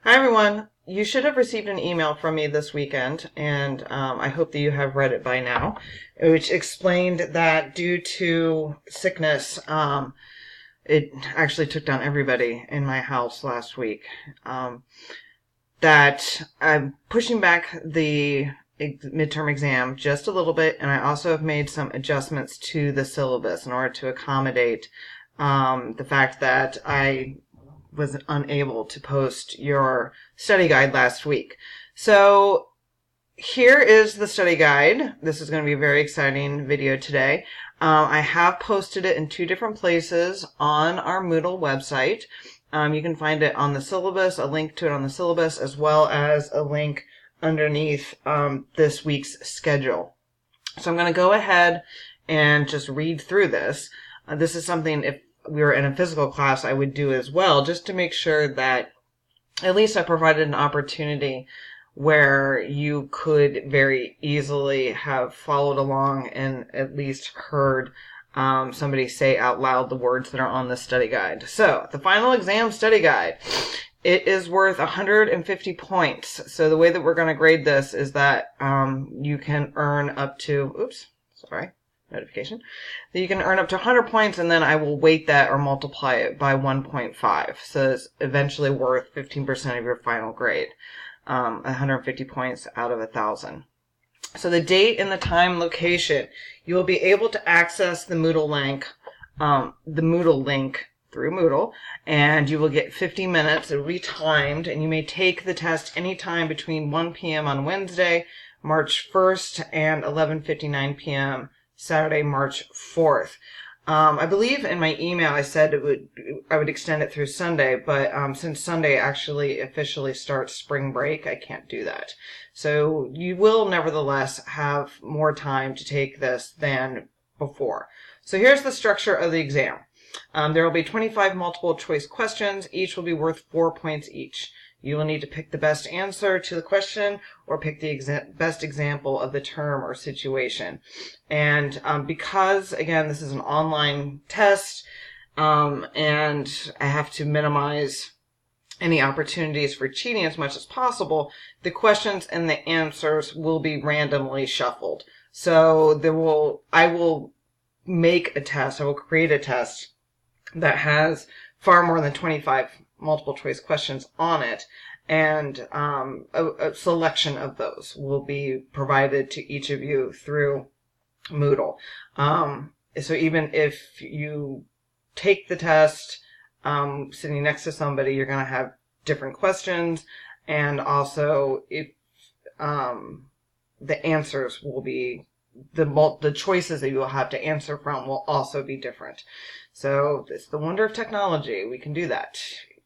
Hi everyone. You should have received an email from me this weekend, and I hope that you have read it by now, which explained that due to sickness, it actually took down everybody in my house last week. That I'm pushing back the midterm exam just a little bit, and I also have made some adjustments to the syllabus in order to accommodate the fact that I was unable to post your study guide last week. So here is the study guide. This is going to be a very exciting video today. I have posted it in two different places on our Moodle website. You can find it on the syllabus, a link to it on the syllabus, as well as a link underneath this week's schedule. So I'm going to go ahead and just read through this. This is something, if we were in a physical class, I would do as well, just to make sure that at least I provided an opportunity where you could very easily have followed along and at least heard somebody say out loud the words that are on the study guide. So, the final exam study guide. It is worth 150 points. So the way that we're going to grade this is that you can earn up to, notification, that you can earn up to 100 points, and then I will weight that or multiply it by 1.5. So it's eventually worth 15% of your final grade. 150 points out of 1,000. So the date and the time, location, you will be able to access the Moodle link through Moodle, and you will get 50 minutes. It will be timed, and you may take the test anytime between 1 p.m. on Wednesday, March 1st, and 11:59 p.m. Saturday, March 4th. I believe in my email I said I would extend it through Sunday, but since Sunday actually officially starts spring break, I can't do that. So you will nevertheless have more time to take this than before. So here's the structure of the exam. There will be 25 multiple choice questions. Each will be worth 4 points each. You will need to pick the best answer to the question or pick the best example of the term or situation. And because, again, this is an online test, and I have to minimize any opportunities for cheating as much as possible, the questions and the answers will be randomly shuffled. So I will make a test, I will create a test that has far more than 25 multiple choice questions on it, and a selection of those will be provided to each of you through Moodle. So even if you take the test sitting next to somebody, you're going to have different questions, and also if the answers will be the choices that you will have to answer from will also be different. So it's the wonder of technology. We can do that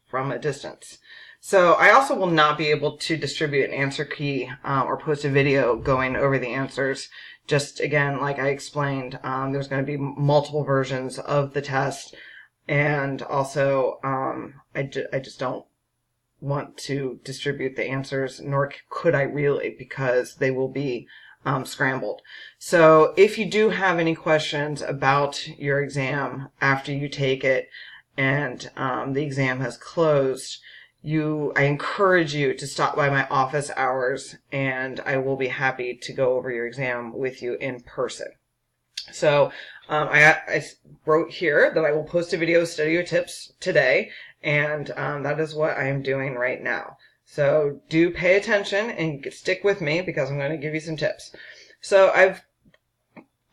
from a distance. So I also will not be able to distribute an answer key or post a video going over the answers. Just again, like I explained, there's going to be multiple versions of the test, and also I just don't want to distribute the answers, nor could I really, because they will be scrambled. So if you do have any questions about your exam after you take it and the exam has closed, I encourage you to stop by my office hours, and I will be happy to go over your exam with you in person. So I wrote here that I will post a video of study your tips today, and that is what I am doing right now. So do pay attention and stick with me, because I'm going to give you some tips. So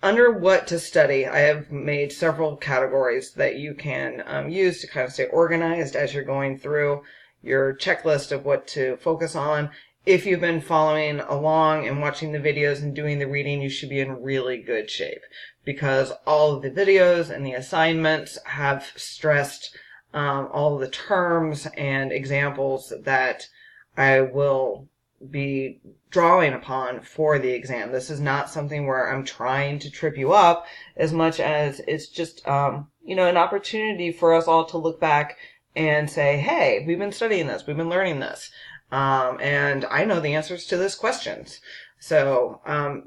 under what to study, I have made several categories that you can use to kind of stay organized as you're going through your checklist of what to focus on. If you've been following along and watching the videos and doing the reading, you should be in really good shape, because all of the videos and the assignments have stressed all of the terms and examples that I will be drawing upon for the exam. This is not something where I'm trying to trip you up as much as it's just, an opportunity for us all to look back and say, hey, we've been studying this, we've been learning this, and I know the answers to these questions. So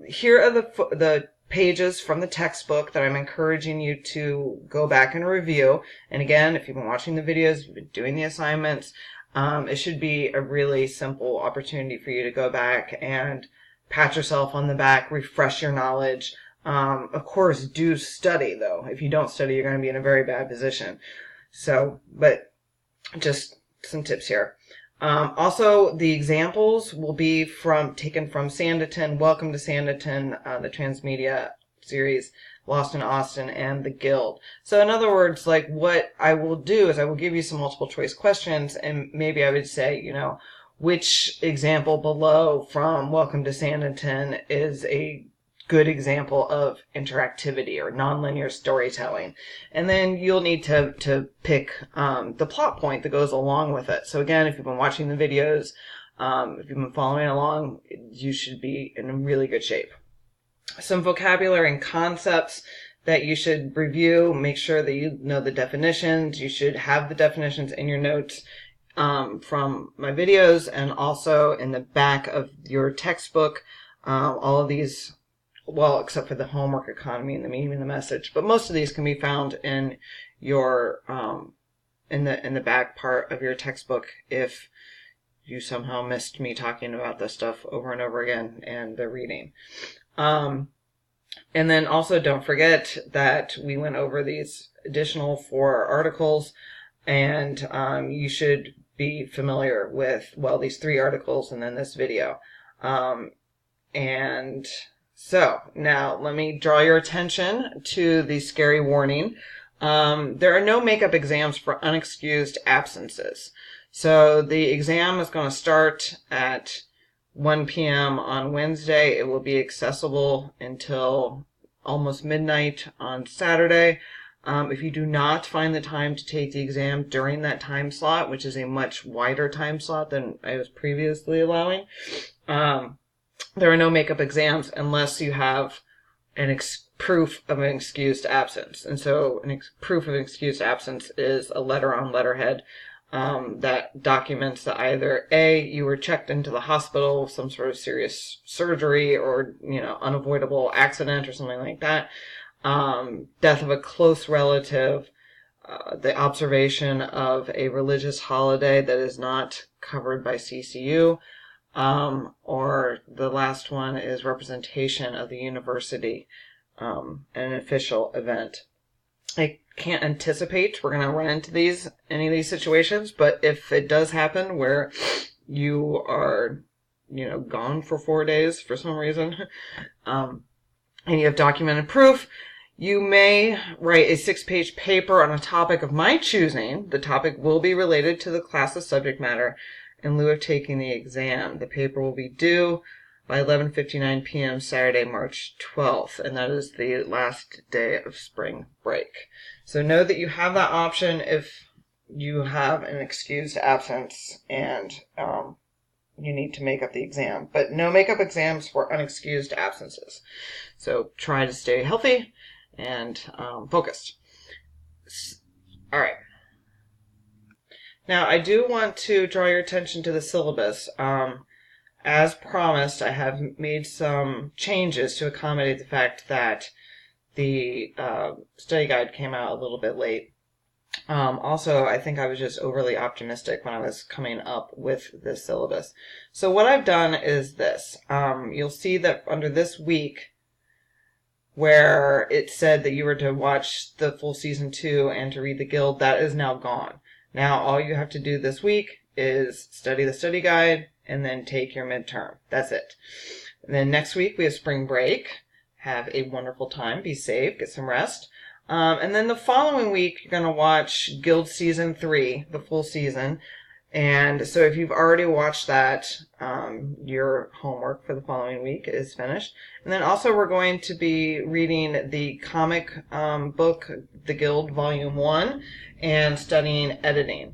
here are the pages from the textbook that I'm encouraging you to go back and review. And again, if you've been watching the videos, you've been doing the assignments, It should be a really simple opportunity for you to go back and pat yourself on the back, refresh your knowledge. Of course, do study, though. If you don't study, you're going to be in a very bad position. So, but just some tips here. Also, the examples will be taken from Sanditon, Welcome to Sanditon, the Transmedia series, Lost in Austin, and The Guild. So in other words, like what I will do is I will give you some multiple choice questions, and maybe I would say, which example below from Welcome to Sanditon is a good example of interactivity or nonlinear storytelling. And then you'll need to pick the plot point that goes along with it. So again, if you've been watching the videos, if you've been following along, you should be in really good shape. Some vocabulary and concepts that you should review. Make sure that you know the definitions. You should have the definitions in your notes from my videos, and also in the back of your textbook. All of these, well, except for the homework economy and the meaning of the message, but most of these can be found in your in the back part of your textbook if you somehow missed me talking about this stuff over and over again and the reading. And then also don't forget that we went over these additional 4 articles, and you should be familiar with, well, these 3 articles and then this video. And so now let me draw your attention to the scary warning. There are no makeup exams for unexcused absences. So the exam is going to start at 1 p.m. on Wednesday. It will be accessible until almost midnight on Saturday. If you do not find the time to take the exam during that time slot, which is a much wider time slot than I was previously allowing, there are no makeup exams unless you have proof of an excused absence. And so proof of excused absence is a letter on letterhead that documents that either A, you were checked into the hospital, some sort of serious surgery or, unavoidable accident or something like that, death of a close relative, the observation of a religious holiday that is not covered by CCU, or the last one is representation of the university, an official event. I can't anticipate we're going to run into any of these situations, but if it does happen where you are, gone for 4 days for some reason, and you have documented proof, you may write a 6-page paper on a topic of my choosing. The topic will be related to the class's subject matter in lieu of taking the exam. The paper will be due by 11:59 p.m. Saturday, March 12th, and that is the last day of spring break. So know that you have that option if you have an excused absence and you need to make up the exam. But no makeup exams for unexcused absences. So try to stay healthy and focused. All right. Now, I do want to draw your attention to the syllabus. As promised, I have made some changes to accommodate the fact that the study guide came out a little bit late. Also, I think I was just overly optimistic when I was coming up with this syllabus. So what I've done is this. You'll see that under this week, where it said that you were to watch the full season 2 and to read The Guild, that is now gone. Now all you have to do this week is study the study guide and then take your midterm. That's it. And then next week we have spring break. Have a wonderful time. Be safe. Get some rest. And then the following week you're going to watch Guild Season 3, the full season. And so if you've already watched that, your homework for the following week is finished. And then also we're going to be reading the comic book, The Guild Volume 1, and studying editing.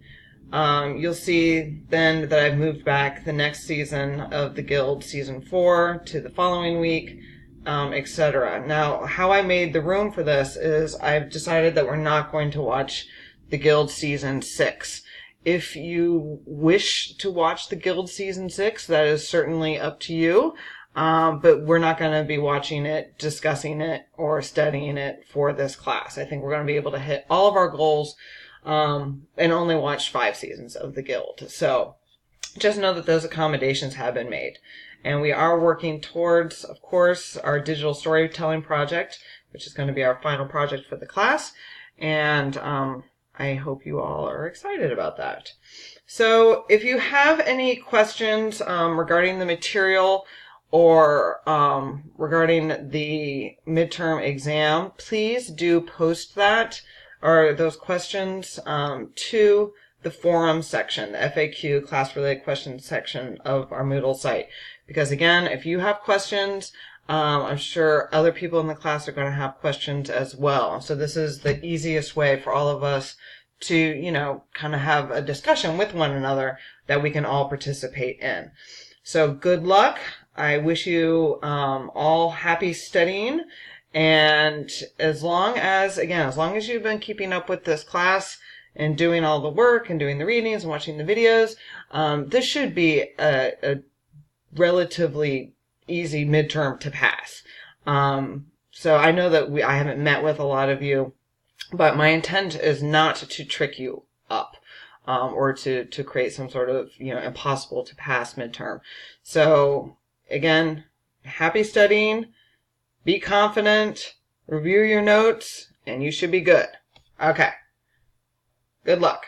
You'll see then that I've moved back the next season of The Guild, Season 4, to the following week, etc. Now, how I made the room for this is I've decided that we're not going to watch The Guild Season 6. If you wish to watch The Guild Season 6, that is certainly up to you. But we're not going to be watching it, discussing it, or studying it for this class. I think we're going to be able to hit all of our goals and only watched 5 seasons of The Guild. So just know that those accommodations have been made. And we are working towards, of course, our digital storytelling project, which is going to be our final project for the class. And I hope you all are excited about that. So if you have any questions regarding the material or regarding the midterm exam, please do post that or those questions to the forum section, the FAQ, class-related questions section of our Moodle site. Because again, if you have questions, I'm sure other people in the class are going to have questions as well. So this is the easiest way for all of us to, you know, kind of have a discussion with one another that we can all participate in. So good luck. I wish you all happy studying. And as long as you've been keeping up with this class and doing all the work and doing the readings and watching the videos, this should be a relatively easy midterm to pass. So I know that I haven't met with a lot of you, but my intent is not to trick you up or to create some sort of, you know, impossible to pass midterm. So again, happy studying, be confident, review your notes, and you should be good. Okay. Good luck.